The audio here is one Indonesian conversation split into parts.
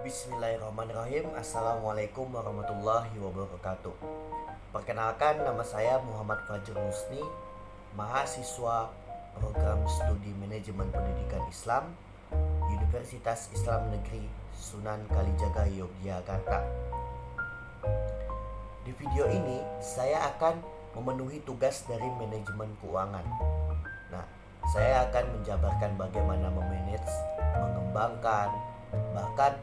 Bismillahirrahmanirrahim. Assalamualaikum warahmatullahi wabarakatuh. Perkenalkan, nama saya Muhammad Fajr Musni, mahasiswa program studi manajemen pendidikan Islam, Universitas Islam Negeri Sunan Kalijaga, Yogyakarta. Di video ini saya akan memenuhi tugas dari manajemen keuangan. Nah, saya akan menjabarkan bagaimana memanage, mengembangkan, bahkan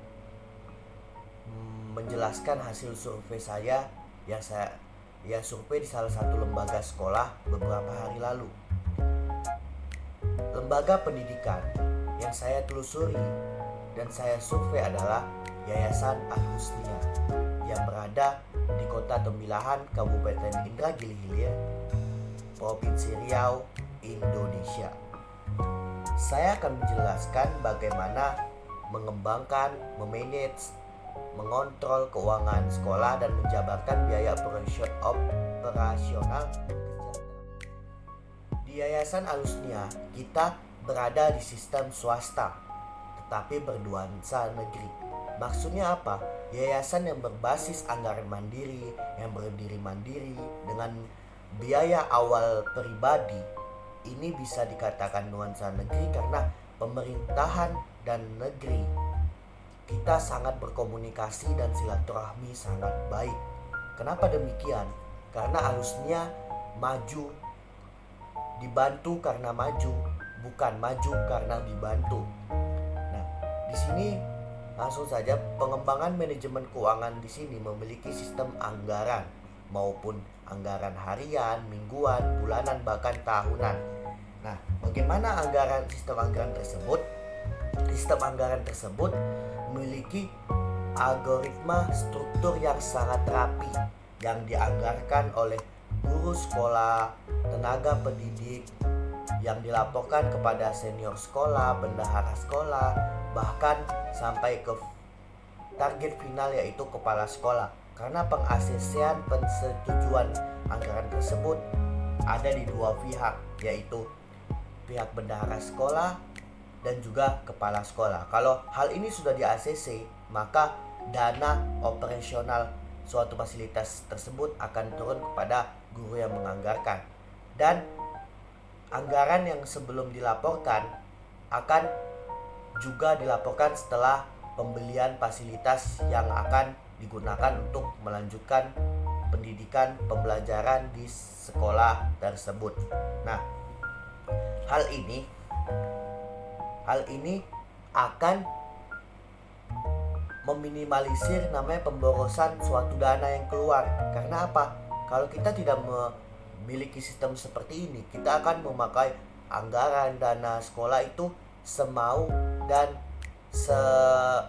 menjelaskan hasil survei saya yang survei di salah satu lembaga sekolah beberapa hari lalu. Lembaga pendidikan yang saya telusuri dan saya survei adalah Yayasan Al-Husniyah yang berada di Kota Tembilahan, Kabupaten Indragiri Hilir, Provinsi Riau, Indonesia. Saya akan menjelaskan bagaimana mengembangkan, memanage, mengontrol keuangan sekolah dan menjabarkan biaya operasional. Di Yayasan Al-Husniyah kita berada di sistem swasta tetapi bernuansa negeri. Maksudnya apa? Yayasan yang berbasis anggaran mandiri, yang berdiri mandiri dengan biaya awal pribadi, ini bisa dikatakan nuansa negeri karena pemerintahan dan negeri kita sangat berkomunikasi dan silaturahmi sangat baik. Kenapa demikian? Karena Al-Husniyah maju dibantu karena maju, bukan maju karena dibantu. Nah, di sini langsung saja pengembangan manajemen keuangan di sini memiliki sistem anggaran maupun anggaran harian, mingguan, bulanan, bahkan tahunan. Nah, bagaimana sistem anggaran tersebut? Sistem anggaran tersebut memiliki algoritma struktur yang sangat rapi yang dianggarkan oleh guru sekolah, tenaga pendidik, yang dilaporkan kepada senior sekolah, bendahara sekolah, bahkan sampai ke target final yaitu kepala sekolah. Karena pengasesian persetujuan anggaran tersebut ada di dua pihak, yaitu pihak bendahara sekolah dan juga kepala sekolah. Kalau hal ini sudah di ACC, maka dana operasional suatu fasilitas tersebut akan turun kepada guru yang menganggarkan. Dan anggaran yang sebelum dilaporkan akan juga dilaporkan setelah pembelian fasilitas yang akan digunakan untuk melanjutkan pendidikan pembelajaran di sekolah tersebut. Nah, hal ini akan meminimalisir namanya pemborosan suatu dana yang keluar. Karena apa? Kalau kita tidak memiliki sistem seperti ini, kita akan memakai anggaran dana sekolah itu semau dan seenak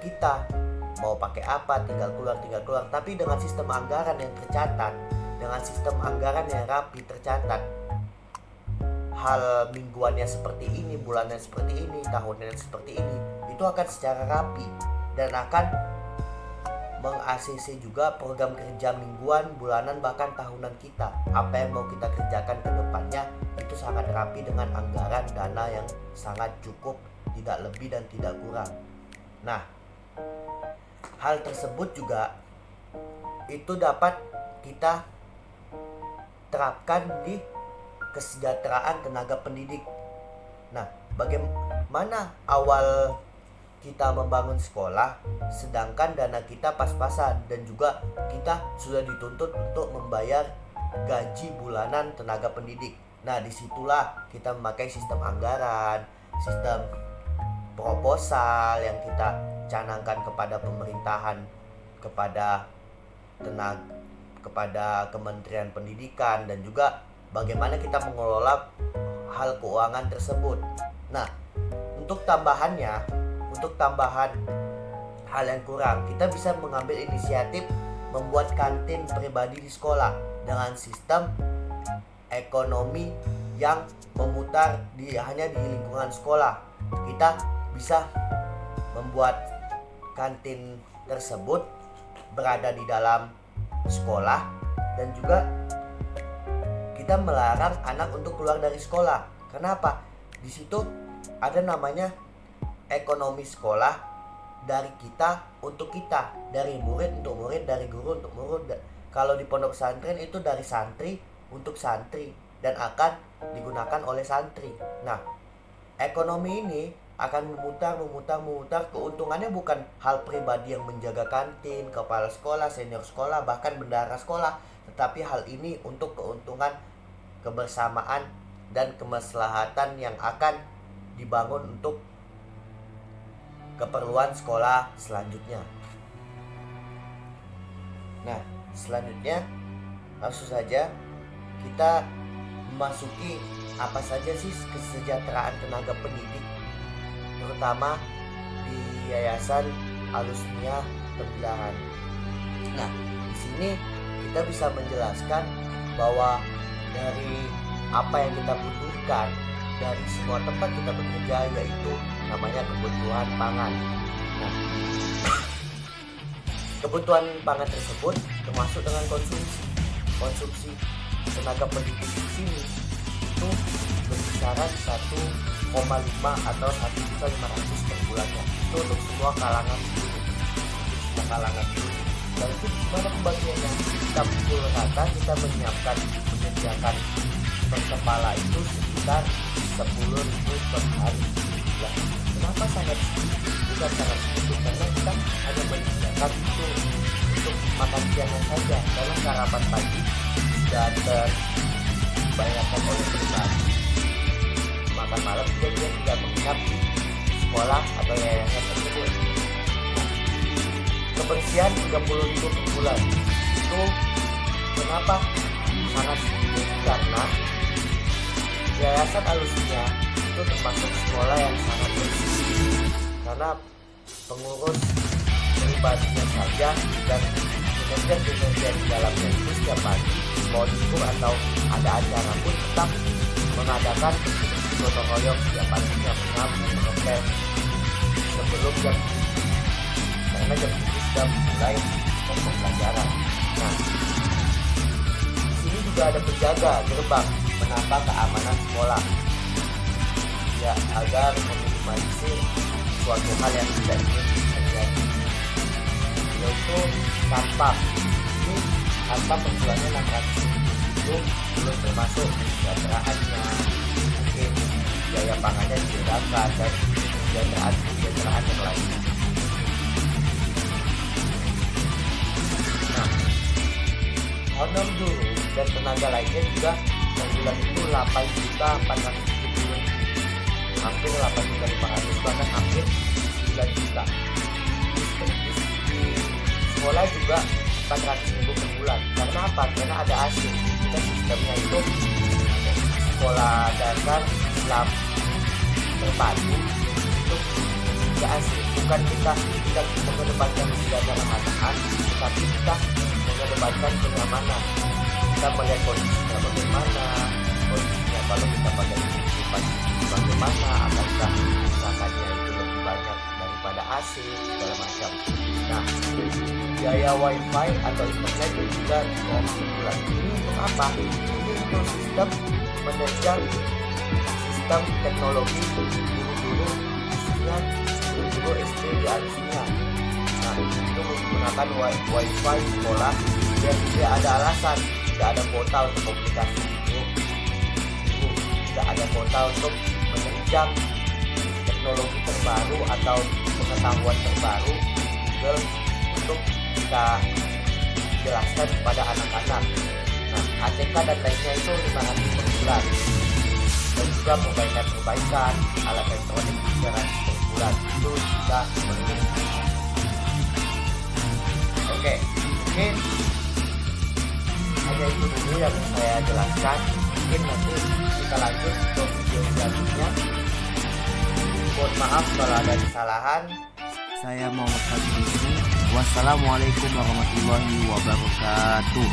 kita. Mau pakai apa, tinggal keluar. Tapi dengan sistem anggaran yang tercatat, dengan sistem anggaran yang rapi tercatat, hal mingguannya seperti ini, bulannya seperti ini, tahunnya seperti ini, itu akan secara rapi dan akan meng-ACC juga program kerja mingguan, bulanan, bahkan tahunan kita. Apa yang mau kita kerjakan ke depannya itu sangat rapi dengan anggaran dana yang sangat cukup, tidak lebih dan tidak kurang. Nah, hal tersebut juga itu dapat kita terapkan di kesejahteraan tenaga pendidik. Nah, bagaimana awal kita membangun sekolah sedangkan dana kita pas-pasan dan juga kita sudah dituntut untuk membayar gaji bulanan tenaga pendidik. Nah, disitulah kita memakai sistem anggaran, sistem proposal yang kita canangkan kepada pemerintahan, kepada Kementerian Pendidikan, dan juga bagaimana kita mengelola hal keuangan tersebut. Nah, untuk tambahan hal yang kurang, kita bisa mengambil inisiatif membuat kantin pribadi di sekolah dengan sistem ekonomi yang memutar hanya di lingkungan sekolah. Kita bisa membuat kantin tersebut berada di dalam sekolah dan juga kita melarang anak untuk keluar dari sekolah. Kenapa? Di situ ada namanya ekonomi sekolah dari kita untuk kita, dari murid untuk murid, dari guru untuk murid. Kalau di pondok pesantren itu dari santri untuk santri dan akan digunakan oleh santri. Nah, ekonomi ini akan memutar. Keuntungannya bukan hal pribadi yang menjaga kantin, kepala sekolah, senior sekolah, bahkan bendahara sekolah, tetapi hal ini untuk keuntungan kebersamaan dan kemaslahatan yang akan dibangun untuk keperluan sekolah selanjutnya. Nah, selanjutnya langsung saja kita memasuki apa saja sih kesejahteraan tenaga pendidik, terutama di Yayasan Alusnia Tembilaran. Nah, di sini kita bisa menjelaskan bahwa dari apa yang kita butuhkan dari semua tempat kita bekerja, yaitu namanya kebutuhan pangan. Nah, kebutuhan pangan tersebut termasuk dengan konsumsi tenaga pendidik di sini itu berkisaran 1,5 atau 1.500.000 per bulannya. Itu untuk semua kalangan guru. Dan itu gimana pembagiannya? Kita pukul rata, kita menyediakan per kepala itu sekitar 10.000 per hari. Ya, kenapa sangat sedikit? Bukan sangat sedikit, karena kita hanya menyediakan itu untuk makan siangnya saja. Karena sarapan pagi sudah terbayarkan oleh pribadi. Makan malam juga dia tidak menginap di sekolah atau yayasan tersebut. Kebersihan 30.000 per bulan. Itu kenapa sangat sedikit? Karena Yayasan Alusnia itu termasuk sekolah yang sangat bersih, karena pengurus pribadinya saja dan kinerja di dalamnya itu setiap pagi mau libur atau ada acara pun tetap mengadakan gotong royong setiap paginya, menyapu, mengepel sebelum jam 7, karena jam 7 sudah mulai pembelajaran. Nah, di sini juga ada penjaga gerbang menambah keamanan sekolah, ya, agar meminimalisir suatu hal yang tidak ingin terjadi, yaitu sampah. Ini sampah per bulannya 600.000, itu belum termasuk kesejahteraannya, mungkin biaya pangannya dibedakan dan kesejahteraan yang lainnya. Nah, honor guru dan tenaga lainnya juga per bulan itu 8.470.000, hampir 8.500.000, bahkan hampir 9 juta. Di sekolah juga 400.000 per bulan. Karena apa? Karena ada AC. Kita sistemnya itu sekolah dasar Islam terpadu itu tidak AC. Bukan kita tidak mengedepankan kesejahteraan, tapi kita mengedepankan kenyamanan. Kita melihat kondisinya bagaimana, kondisinya kalau kita pakai kehidupan bagaimana, apakah misalkannya itu lebih banyak daripada AC segala macam. Nah, biaya wifi atau internet juga bulan ini untuk apa? Ini untuk sistem menerjang sistem teknologi guru-guru, khususnya guru-guru SD di Alusnia. Nah, itu menggunakan wifi sekolah dan tidak ada alasan, tidak ada kuota untuk komunikasi guru, tidak ada kuota untuk menerjang teknologi terbaru atau pengetahuan terbaru Google untuk kita jelaskan kepada anak-anak. Nah, ATK dan lainnya itu 500 per bulan, dan juga perbaikan alat elektronik 300 per bulan, itu juga perlu. Oke, mungkin hanya itu dulu yang saya jelaskan. Mungkin nanti kita lanjut ke video selanjutnya. Mohon maaf kalau ada kesalahan. Saya Muhammad Fadli. Wassalamualaikum warahmatullahi wabarakatuh.